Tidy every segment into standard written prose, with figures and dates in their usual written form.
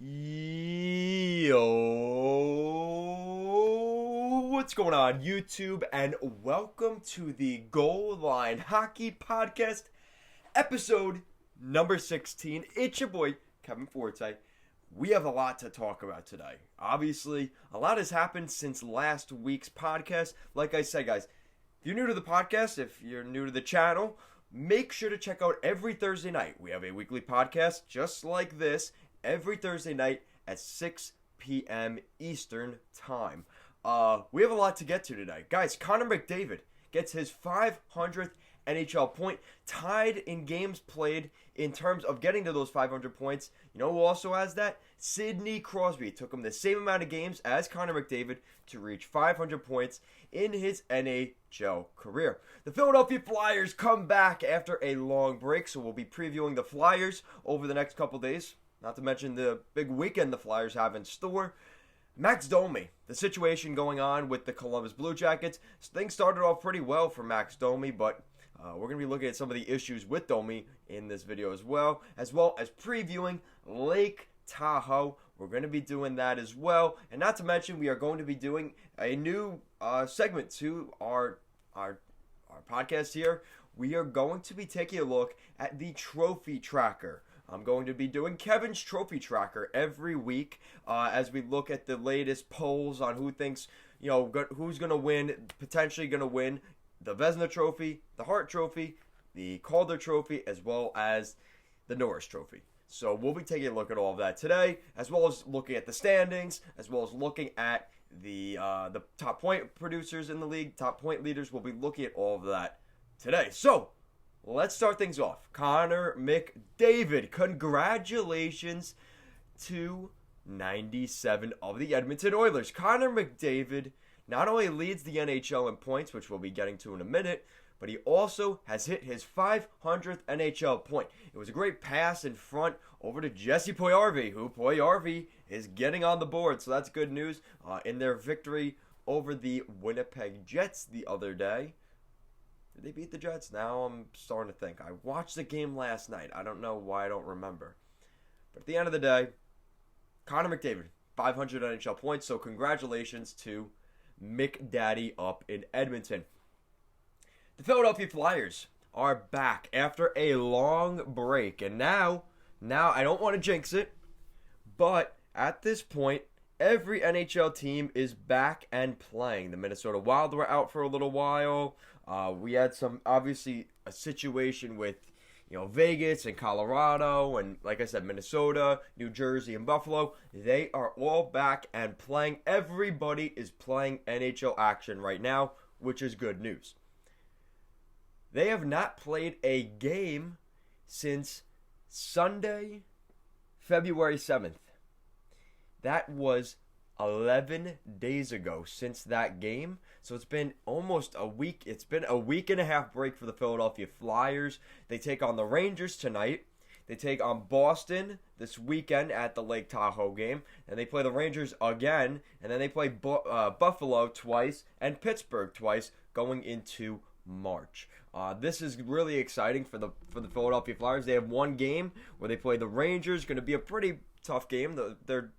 Yo, what's going on, YouTube? And welcome to the Goal Line Hockey Podcast, episode number 16. It's your boy, Kevin Forte. We have a lot to talk about today. Obviously, a lot has happened since last week's podcast. Like I said, guys, if you're new to the podcast, if you're new to the channel, make sure to check out every Thursday night. We have a weekly podcast just like this every Thursday night at 6 p.m. Eastern Time. We have a lot to get to today. Guys, Connor McDavid gets his 500th NHL point, tied in games played in terms of getting to those 500 points. You know who also has that? Sidney Crosby. It took him the same amount of games as Connor McDavid to reach 500 points in his NHL career. The Philadelphia Flyers come back after a long break, so we'll be previewing the Flyers over the next couple days. Not to mention the big weekend the Flyers have in store. Max Domi, the situation going on with the Columbus Blue Jackets. Things started off pretty well for Max Domi, but we're going to be looking at some of the issues with Domi in this video as well as previewing Lake Tahoe. We're going to be doing that as well. And not to mention, we are going to be doing a new segment to our podcast here. We are going to be taking a look at the Trophy Tracker. I'm going to be doing Kevin's Trophy Tracker every week as we look at the latest polls on who thinks, who's going to win, potentially going to win the Vezina Trophy, the Hart Trophy, the Calder Trophy, as well as the Norris Trophy. So we'll be taking a look at all of that today, as well as looking at the standings, as well as looking at the top point producers in the league, top point leaders. We'll be looking at all of that today. So let's start things off. Connor McDavid, congratulations to 97 of the Edmonton Oilers. Connor McDavid not only leads the NHL in points, which we'll be getting to in a minute, but he also has hit his 500th NHL point. It was a great pass in front over to Jesse Puljujarvi, who Puljujarvi is getting on the board, so that's good news in their victory over the Winnipeg Jets the other day. Did they beat the Jets? Now I'm starting to think. I watched the game last night. I don't know why I don't remember. But at the end of the day, Connor McDavid, 500 NHL points. So congratulations to McDaddy up in Edmonton. The Philadelphia Flyers are back after a long break. And now I don't want to jinx it, but at this point, every NHL team is back and playing. The Minnesota Wild were out for a little while. We had obviously a situation with, Vegas and Colorado and, like I said, Minnesota, New Jersey, and Buffalo. They are all back and playing. Everybody is playing NHL action right now, which is good news. They have not played a game since Sunday, February 7th. That was 11 days ago since that game. So it's been almost a week. It's been a week and a half break for the Philadelphia Flyers. They take on the Rangers tonight. They take on Boston this weekend at the Lake Tahoe game. And they play the Rangers again. And then they play Buffalo twice and Pittsburgh twice going into March. This is really exciting for the Philadelphia Flyers. They have one game where they play the Rangers. Going to be a pretty tough game. They're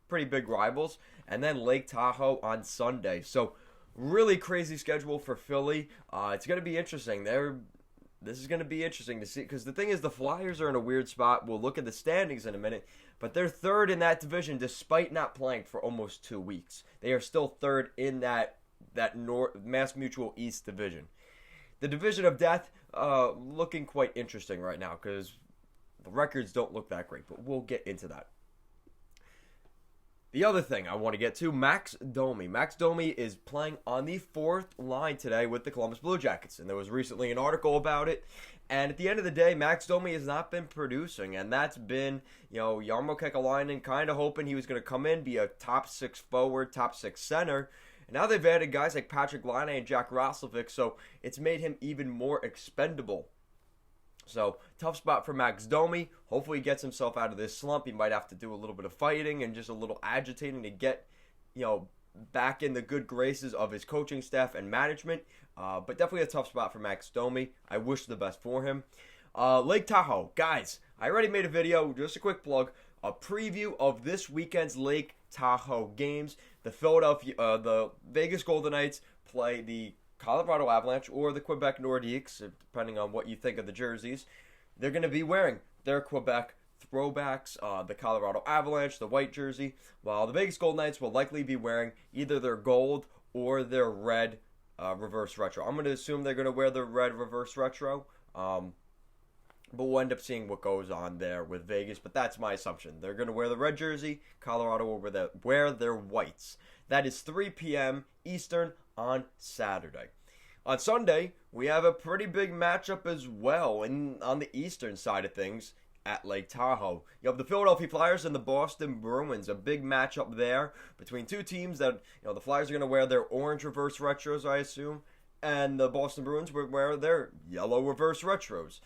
pretty big rivals, and then Lake Tahoe on Sunday. So really crazy schedule for Philly. It's going to be interesting. This is going to be interesting to see, because the thing is, the Flyers are in a weird spot. We'll look at the standings in a minute, but they're third in that division despite not playing for almost 2 weeks. They are still third in that Mass Mutual East division. The division of death looking quite interesting right now because the records don't look that great, but we'll get into that. The other thing I want to get to, Max Domi. Max Domi is playing on the fourth line today with the Columbus Blue Jackets, and there was recently an article about it. And at the end of the day, Max Domi has not been producing, and that's been, Jarmo Kekalainen kind of hoping he was going to come in, be a top 6 forward, top 6 center. And now they've added guys like Patrick Laine and Jack Roslovic, so it's made him even more expendable. So, tough spot for Max Domi. Hopefully he gets himself out of this slump. He might have to do a little bit of fighting and just a little agitating to get, back in the good graces of his coaching staff and management. But definitely a tough spot for Max Domi. I wish the best for him. Lake Tahoe. Guys, I already made a video, just a quick plug, a preview of this weekend's Lake Tahoe games. The Vegas Golden Knights play the Colorado Avalanche or the Quebec Nordiques, depending on what you think of the jerseys. They're going to be wearing their Quebec throwbacks, the Colorado Avalanche, the white jersey, while the Vegas Golden Knights will likely be wearing either their gold or their red reverse retro. I'm going to assume they're going to wear the red reverse retro, but we'll end up seeing what goes on there with Vegas, but that's my assumption. They're going to wear the red jersey, Colorado will wear their whites. That is 3 p.m. Eastern on Saturday. On Sunday, we have a pretty big matchup as well on the eastern side of things at Lake Tahoe. You have the Philadelphia Flyers and the Boston Bruins, a big matchup there between two teams that, the Flyers are going to wear their orange reverse retros, I assume, and the Boston Bruins will wear their yellow reverse retros.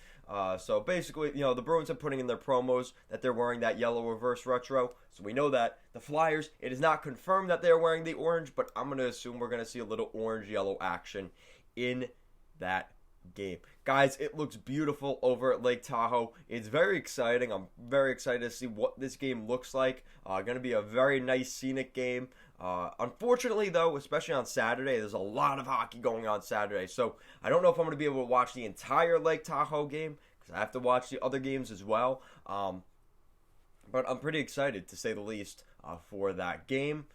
So basically, the Bruins are putting in their promos that they're wearing that yellow reverse retro. So we know that. The Flyers, it is not confirmed that they're wearing the orange, but I'm going to assume we're going to see a little orange-yellow action in that game. Guys, it looks beautiful over at Lake Tahoe. It's very exciting. I'm very excited to see what this game looks like. Going to be a very nice scenic game. Unfortunately, though, especially on Saturday, there's a lot of hockey going on Saturday. So I don't know if I'm going to be able to watch the entire Lake Tahoe game because I have to watch the other games as well. But I'm pretty excited, to say the least, for that game.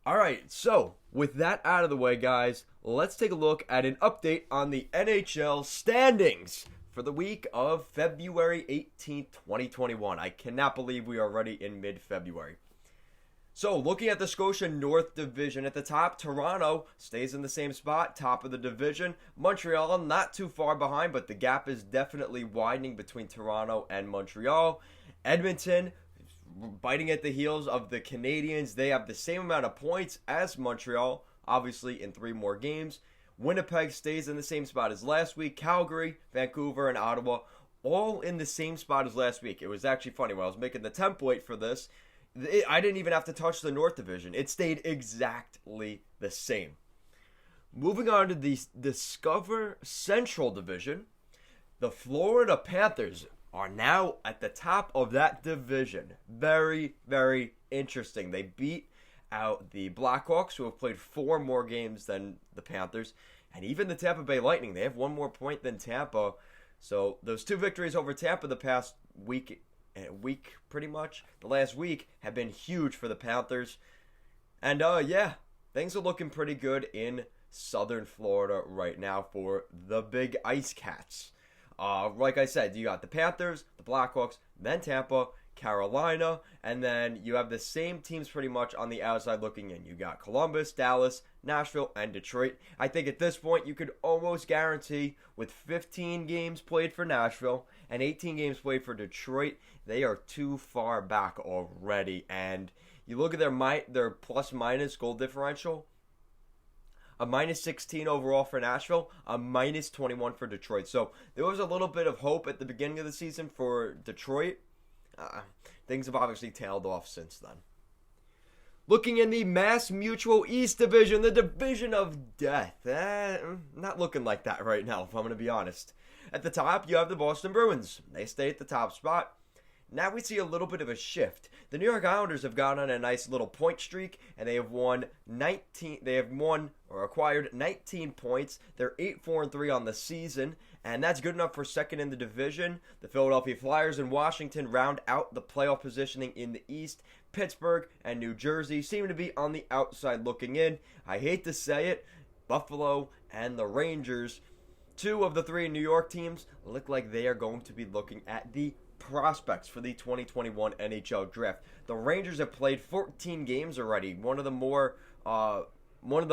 All right, so with that out of the way, guys, let's take a look at an update on the NHL standings for the week of February 18th, 2021. I cannot believe we are already in mid-February. So, looking at the Scotia North Division at the top, Toronto stays in the same spot, top of the division. Montreal not too far behind, but the gap is definitely widening between Toronto and Montreal. Edmonton biting at the heels of the Canadiens. They have the same amount of points as Montreal, obviously in 3 more games. Winnipeg stays in the same spot as last week. Calgary, Vancouver, and Ottawa all in the same spot as last week. It was actually funny when I was making the template for this. I didn't even have to touch the North Division. It stayed exactly the same. Moving on to the Discover Central Division, the Florida Panthers are now at the top of that division. Very, very interesting. They beat out the Blackhawks, who have played 4 more games than the Panthers, and even the Tampa Bay Lightning. They have 1 more point than Tampa. So those 2 victories over Tampa the past week pretty much, the last week, have been huge for the Panthers. And things are looking pretty good in southern Florida right now for the Big Ice Cats. Like I said, you got the Panthers, the Blackhawks, then Tampa, Carolina, and then you have the same teams pretty much on the outside looking in. You got Columbus, Dallas, Nashville, and Detroit. I think at this point you could almost guarantee, with 15 games played for Nashville and 18 games played for Detroit, they are too far back already. And you look at their plus-minus goal differential, a minus 16 overall for Nashville, a minus 21 for Detroit. So there was a little bit of hope at the beginning of the season for Detroit. Things have obviously tailed off since then. Looking in the Mass Mutual East Division, the division of death. Not looking like that right now, if I'm going to be honest. At the top, you have the Boston Bruins. They stay at the top spot. Now we see a little bit of a shift. The New York Islanders have gone on a nice little point streak, and they have acquired 19 points. They're 8-4-3 on the season, and that's good enough for second in the division. The Philadelphia Flyers and Washington round out the playoff positioning in the East. Pittsburgh and New Jersey seem to be on the outside looking in. I hate to say it, Buffalo and the Rangers, 2 of the 3 New York teams, look like they are going to be looking at the prospects for the 2021 NHL draft. The Rangers have played 14 games already, one of the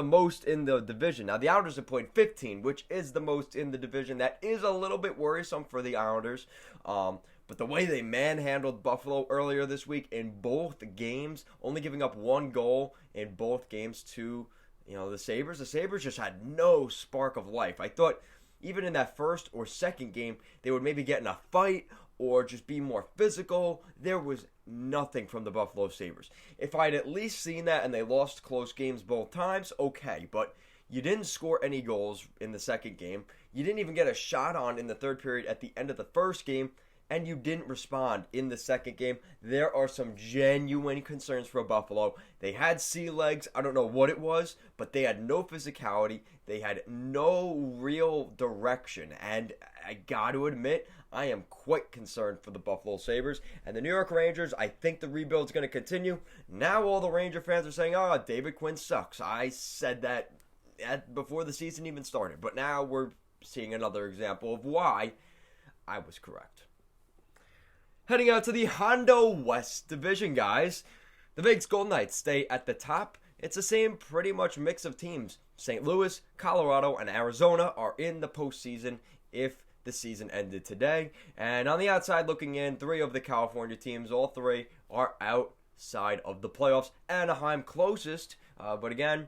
most in the division. Now the Islanders have played 15, which is the most in the division. That is a little bit worrisome for the Islanders. But the way they manhandled Buffalo earlier this week in both games, only giving up 1 goal in both games to the Sabres. The Sabres just had no spark of life. I thought even in that first or second game, they would maybe get in a fight or just be more physical. There was nothing from the Buffalo Sabres. If I'd at least seen that and they lost close games both times, okay. But you didn't score any goals in the second game. You didn't even get a shot on in the third period at the end of the first game. and you didn't respond in the second game, there are some genuine concerns for Buffalo. They had sea legs. I don't know what it was, but they had no physicality. They had no real direction. And I got to admit, I am quite concerned for the Buffalo Sabres. And the New York Rangers, I think the rebuild's going to continue. Now all the Ranger fans are saying, oh, David Quinn sucks. I said that before the season even started. But now we're seeing another example of why I was correct. Heading out to the Hondo West Division, guys. The Vegas Golden Knights stay at the top. It's the same pretty much mix of teams. St. Louis, Colorado, and Arizona are in the postseason if the season ended today. And on the outside looking in, 3 of the California teams, all 3 are outside of the playoffs. Anaheim closest, but again,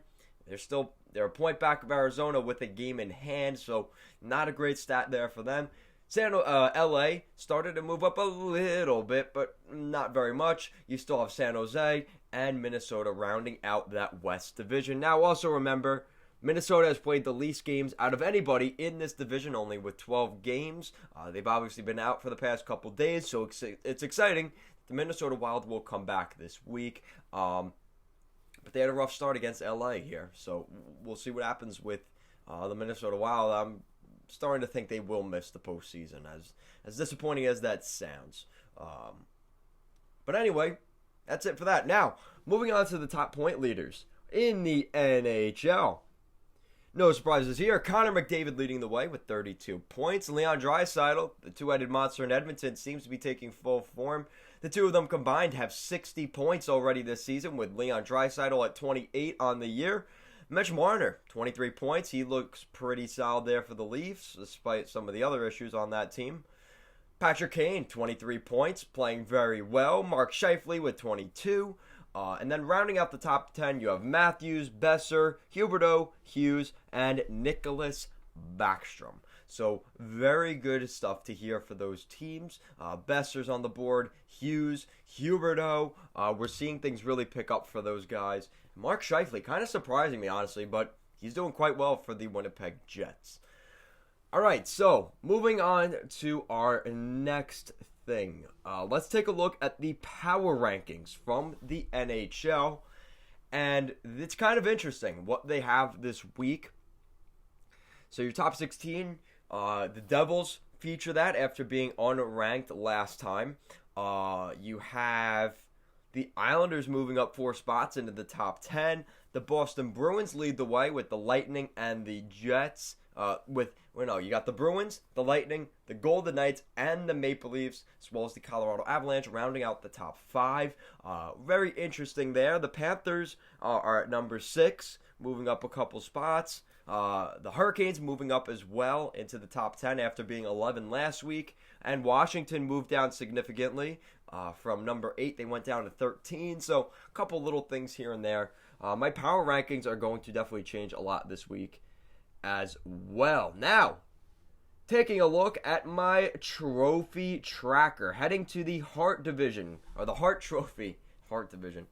they're a point back of Arizona with a game in hand, so not a great stat there for them. LA started to move up a little bit, but not very much. You still have San Jose and Minnesota rounding out that West Division. Now, also remember, Minnesota has played the least games out of anybody in this division, only with 12 games. They've obviously been out for the past couple days, so it's exciting. The Minnesota Wild will come back this week. But they had a rough start against LA here, so we'll see what happens with the Minnesota Wild. I'm starting to think they will miss the postseason, as disappointing as that sounds. But anyway, that's it for that. Now, moving on to the top point leaders in the NHL. No surprises here. Connor McDavid leading the way with 32 points. Leon Draisaitl, the two-headed monster in Edmonton, seems to be taking full form. The two of them combined have 60 points already this season, with Leon Draisaitl at 28 on the year. Mitch Marner, 23 points. He looks pretty solid there for the Leafs, despite some of the other issues on that team. Patrick Kane, 23 points, playing very well. Mark Scheifele with 22. And then rounding out the top 10, you have Matthews, Besser, Huberdeau, Hughes, and Nicholas Backstrom. So very good stuff to hear for those teams. Besser's on the board, Hughes, Huberdeau. We're seeing things really pick up for those guys. Mark Scheifele, kind of surprising me, honestly, but he's doing quite well for the Winnipeg Jets. All right, so moving on to our next thing. Let's take a look at the power rankings from the NHL. And it's kind of interesting what they have this week. So your top 16, the Devils feature that after being unranked last time. You have the Islanders moving up 4 spots into the top 10. The Boston Bruins lead the way with the Lightning and the Jets. You got the Bruins, the Lightning, the Golden Knights, and the Maple Leafs, as well as the Colorado Avalanche, rounding out the top 5. Very interesting there. The Panthers are at number 6, moving up a couple spots. The Hurricanes moving up as well into the top 10 after being 11 last week. And Washington moved down significantly. From number 8, they went down to 13. So a couple little things here and there. My power rankings are going to definitely change a lot this week as well. Now, taking a look at my trophy tracker, heading to the Hart Division, or the Hart Trophy, Hart Division,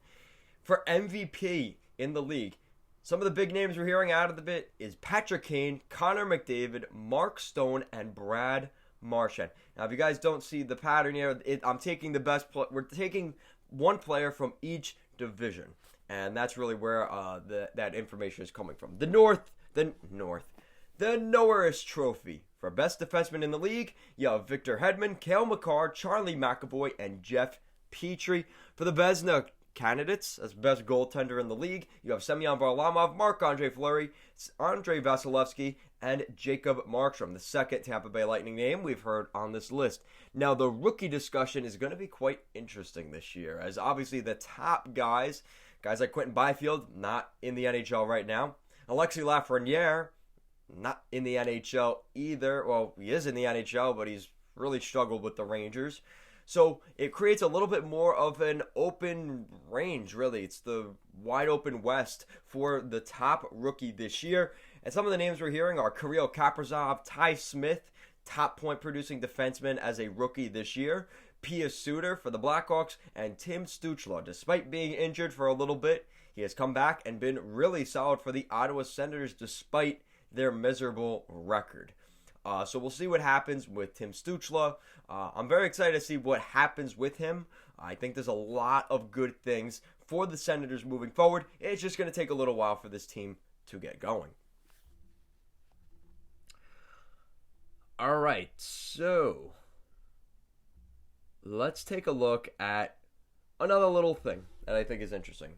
for MVP in the league. Some of the big names we're hearing out of the bit is Patrick Kane, Connor McDavid, Mark Stone, and Brad Marchand. Now, if you guys don't see the pattern here, I'm taking the best. We're taking one player from each division, and that's really where that information is coming from. The Norris Trophy for best defenseman in the league. You have Victor Hedman, Cale Makar, Charlie McAvoy, and Jeff Petrie. For the Vezina candidates as best goaltender in the league, you have Semyon Varlamov, Marc-Andre Fleury, Andrei Vasilevsky, and Jacob Markstrom, the second Tampa Bay Lightning name we've heard on this list. Now, the rookie discussion is going to be quite interesting this year, as obviously the top guys like Quentin Byfield, not in the NHL right now. Alexis Lafreniere, not in the NHL either. Well, he is in the NHL, but he's really struggled with the Rangers. So it creates a little bit more of an open range, really. It's the wide open West for the top rookie this year. And some of the names we're hearing are Kirill Kaprizov, Ty Smith, top point producing defenseman as a rookie this year, Pia Suter for the Blackhawks, and Tim Stutzla. Despite being injured for a little bit, he has come back and been really solid for the Ottawa Senators despite their miserable record. So we'll see what happens with Tim Stuchla. I'm very excited to see what happens with him. I think there's a lot of good things for the Senators moving forward. It's just going to take a little while for this team to get going. All right, so let's take a look at another little thing that I think is interesting.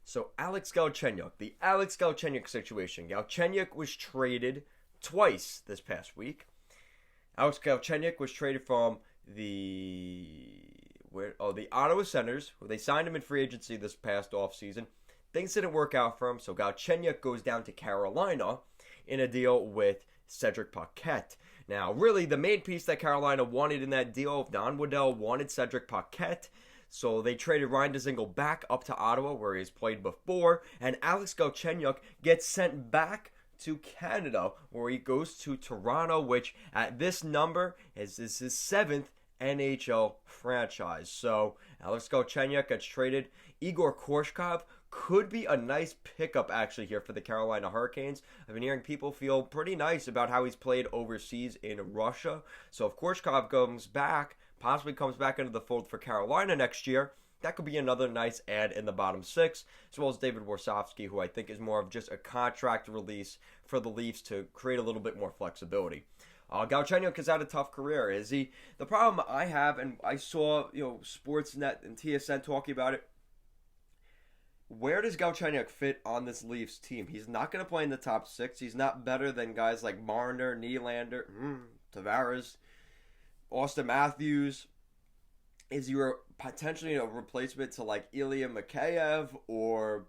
So Alex Galchenyuk, the Alex Galchenyuk situation. Galchenyuk was traded twice this past week. Alex Galchenyuk was traded from the Ottawa Senators, who they signed him in free agency this past offseason. Things didn't work out for him, so Galchenyuk goes down to Carolina in a deal with Cedric Paquette. Now, really, the main piece that Carolina wanted in that deal, Don Waddell wanted Cedric Paquette, so they traded Ryan Dzingel back up to Ottawa, where he's played before, and Alex Galchenyuk gets sent back to Canada, where he goes to Toronto, which at this number is his 7th NHL franchise. So Alex Galchenyuk gets traded. Igor Korshkov could be a nice pickup actually here for the Carolina Hurricanes. I've been hearing people feel pretty nice about how he's played overseas in Russia. So if Korshkov possibly comes back into the fold for Carolina next year, that could be another nice add in the bottom six, as well as David Warsofsky, who I think is more of just a contract release for the Leafs to create a little bit more flexibility. Galchenyuk has had a tough career. Is he? The problem I have, and I saw Sportsnet and TSN talking about it, where does Galchenyuk fit on this Leafs team? He's not going to play in the top six. He's not better than guys like Marner, Nylander, Tavares, Austin Matthews. Is he potentially a replacement to like Ilya Mikheyev or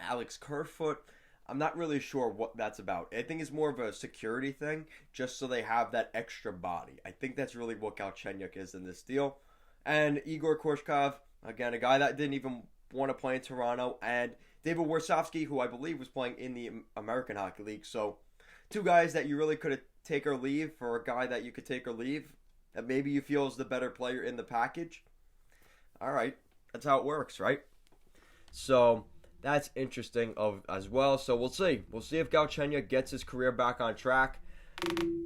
Alex Kerfoot? I'm not really sure what that's about. I think it's more of a security thing, just so they have that extra body. I think that's really what Galchenyuk is in this deal. And Igor Korshkov, again, a guy that didn't even want to play in Toronto, and David Warsofsky, who I believe was playing in the American Hockey League. So, two guys that you really could take or leave for a guy that you could take or leave, that maybe you feel is the better player in the package. All right, that's how it works, right? So that's interesting as well. So we'll see. We'll see if Galchenyuk gets his career back on track.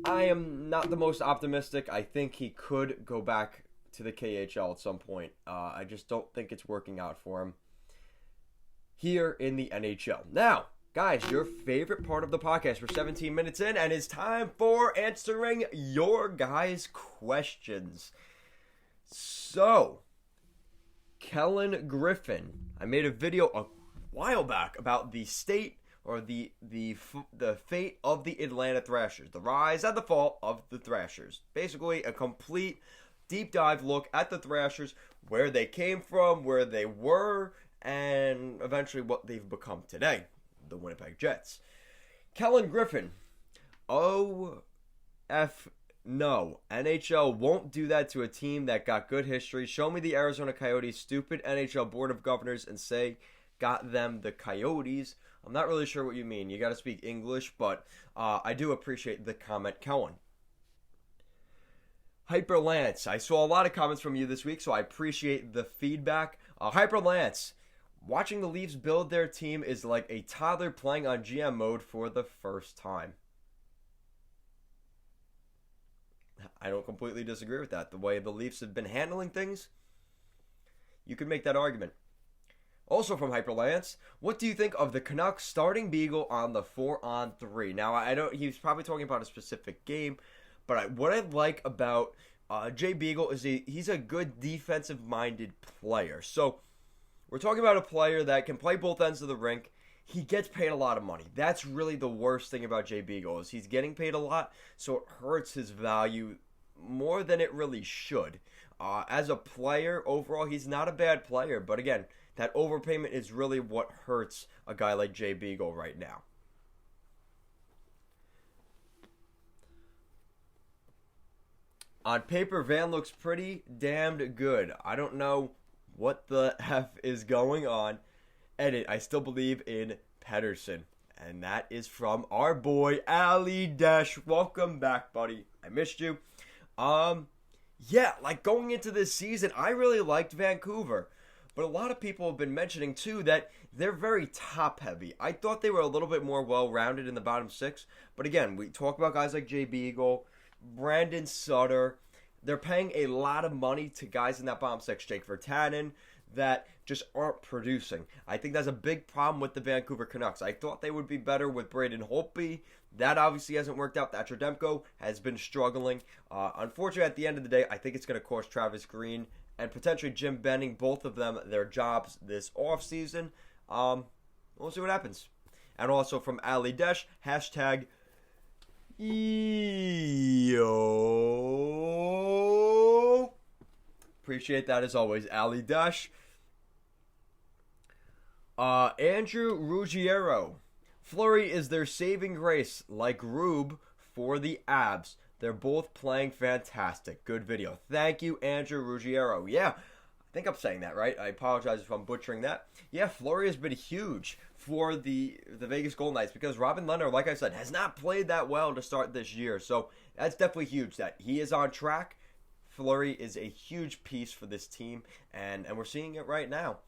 I am not the most optimistic. I think he could go back to the KHL at some point. I just don't think it's working out for him here in the NHL. Now, guys, your favorite part of the podcast. We're 17 minutes in, and it's time for answering your guys' questions. So, Kellen Griffin, I made a video a while back about the state or the fate of the Atlanta Thrashers, the rise and the fall of the Thrashers. Basically, a complete deep dive look at the Thrashers, where they came from, where they were, and eventually what they've become today, the Winnipeg Jets. Kellen Griffin, no. NHL won't do that to a team that got good history. Show me the Arizona Coyotes' stupid NHL Board of Governors and say, got them the Coyotes. I'm not really sure what you mean. You got to speak English, but I do appreciate the comment, Kellen. Hyper Lance, I saw a lot of comments from you this week, so I appreciate the feedback. Hyper Lance, watching the Leafs build their team is like a toddler playing on GM mode for the first time. I don't completely disagree with that. The way the Leafs have been handling things, you could make that argument. Also from Hyper Lance, what do you think of the Canucks starting Beagle on the 4-on-3? Now, he's probably talking about a specific game, but what I like about Jay Beagle is he's a good defensive-minded player. So, we're talking about a player that can play both ends of the rink. He gets paid a lot of money. That's really the worst thing about Jay Beagle is he's getting paid a lot, so it hurts his value more than it really should. As a player, overall, he's not a bad player, but again, that overpayment is really what hurts a guy like Jay Beagle right now. On paper, Van looks pretty damned good. I don't know what the F is going on. Edit, I still believe in Pedersen. And that is from our boy, Ali Dash. Welcome back, buddy. I missed you. Going into this season, I really liked Vancouver. But a lot of people have been mentioning, too, that they're very top-heavy. I thought they were a little bit more well-rounded in the bottom six. But again, we talk about guys like Jay Beagle, Brandon Sutter. They're paying a lot of money to guys in that bottom six, Jake Virtanen, that just aren't producing. I think that's a big problem with the Vancouver Canucks. I thought they would be better with Braden Holtby. That obviously hasn't worked out. Thatcher Demko has been struggling. Unfortunately, at the end of the day, I think it's going to cost Travis Green and potentially Jim Benning, both of them, their jobs this offseason. We'll see what happens. And also from Ali Desh, hashtag Yo. Appreciate that as always, Ali Dash. Andrew Ruggiero. Fleury is their saving grace, like Rube for the Abs. They're both playing fantastic. Good video. Thank you, Andrew Ruggiero. Yeah, I think I'm saying that right. I apologize if I'm butchering that. Yeah, Fleury has been huge for the Vegas Golden Knights because Robin Lehner, like I said, has not played that well to start this year. So that's definitely huge that he is on track. Fleury is a huge piece for this team, and we're seeing it right now.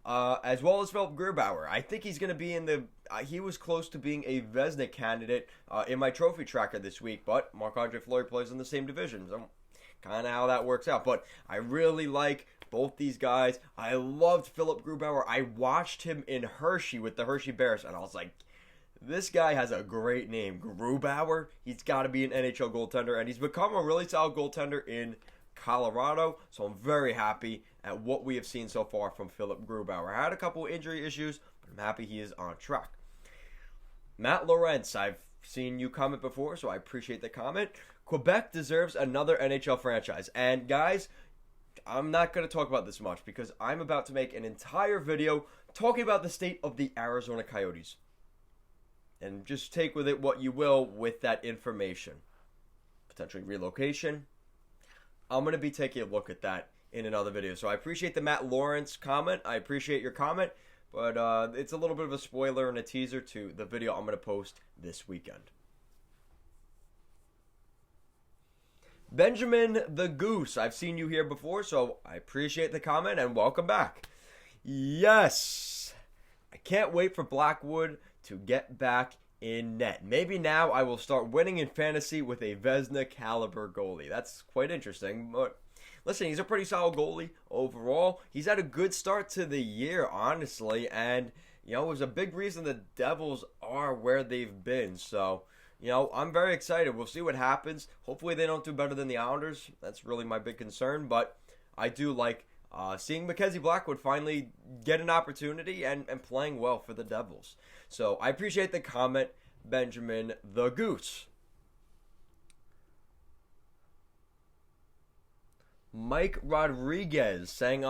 As well as Philip Grubauer. I think he's going to be in the... he was close to being a Vezina candidate in my trophy tracker this week, but Marc-Andre Fleury plays in the same division. So kind of how that works out. But I really like both these guys. I loved Philip Grubauer. I watched him in Hershey with the Hershey Bears, and I was like, this guy has a great name. Grubauer. He's got to be an NHL goaltender, and he's become a really solid goaltender in Colorado, so I'm very happy at what we have seen so far from Philip Grubauer. I had a couple injury issues, but I'm happy he is on track. Matt Lawrence, I've seen you comment before, so I appreciate the comment. Quebec deserves another NHL franchise. And guys, I'm not going to talk about this much because I'm about to make an entire video talking about the state of the Arizona Coyotes. And just take with it what you will with that information. Potentially relocation. I'm going to be taking a look at that in another video. So I appreciate the Matt Lawrence comment. I appreciate your comment. But it's a little bit of a spoiler and a teaser to the video I'm going to post this weekend. Benjamin the Goose. I've seen you here before, so I appreciate the comment and welcome back. Yes. I can't wait for Blackwood to get back in net. Maybe now I will start winning in fantasy with a Vezina caliber goalie. That's quite interesting, but listen, he's a pretty solid goalie overall. He's had a good start to the year, honestly, and it was a big reason the Devils are where they've been. So, I'm very excited. We'll see what happens. Hopefully they don't do better than the Islanders. That's really my big concern, but I do like seeing Mackenzie Blackwood finally get an opportunity and playing well for the Devils. So I appreciate the comment, Benjamin the Goose. Mike Rodriguez saying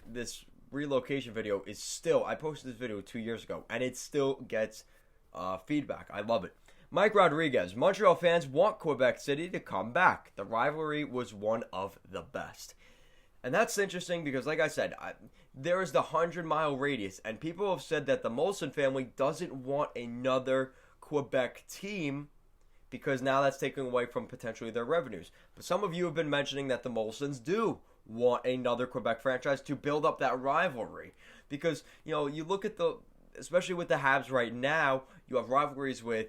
this relocation video is still, I posted this video 2 years ago, and it still gets feedback. I love it. Mike Rodriguez, Montreal fans want Quebec City to come back. The rivalry was one of the best. And that's interesting because, like I said, there is the 100-mile radius, and people have said that the Molson family doesn't want another Quebec team because now that's taking away from potentially their revenues. But some of you have been mentioning that the Molsons do want another Quebec franchise to build up that rivalry. Because, you look at especially with the Habs right now, you have rivalries with,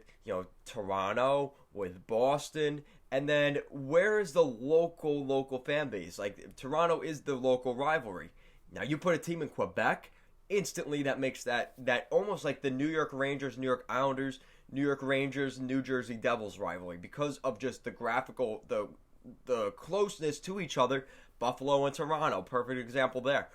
Toronto, with Boston, and then where is the local fan base? Like, Toronto is the local rivalry. Now, you put a team in Quebec, instantly that makes that almost like the New York Rangers, New York Islanders, New York Rangers, New Jersey Devils rivalry because of just the graphical, the closeness to each other. Buffalo and Toronto, perfect example there.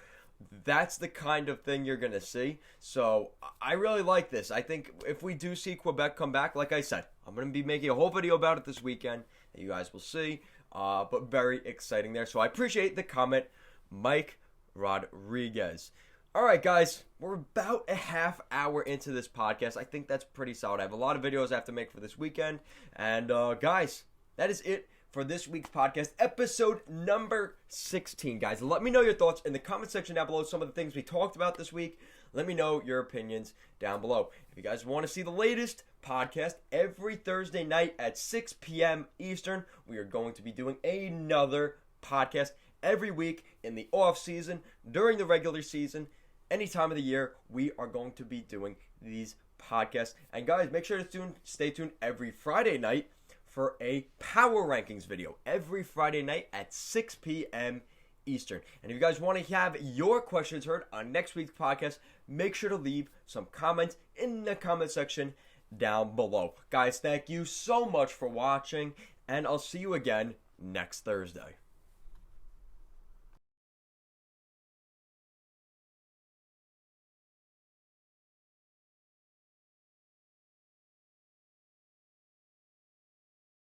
That's the kind of thing you're going to see. So I really like this. I think if we do see Quebec come back, like I said, I'm going to be making a whole video about it this weekend that you guys will see. But very exciting there. So I appreciate the comment, Mike Rodriguez. All right, guys, we're about a half hour into this podcast. I think that's pretty solid. I have a lot of videos I have to make for this weekend. And guys, that is it for this week's podcast, episode number 16. Guys, let me know your thoughts in the comment section down below. Some of the things we talked about this week. Let me know your opinions down below. If you guys want to see the latest podcast every Thursday night at 6 p.m. Eastern, we are going to be doing another podcast every week in the off season, during the regular season, any time of the year, we are going to be doing these podcasts. And guys, make sure to stay tuned every Friday night for a power rankings video. Every Friday night at 6 p.m. Eastern. And if you guys want to have your questions heard on next week's podcast, make sure to leave some comments in the comment section down below. Guys, thank you so much for watching, and I'll see you again next Thursday.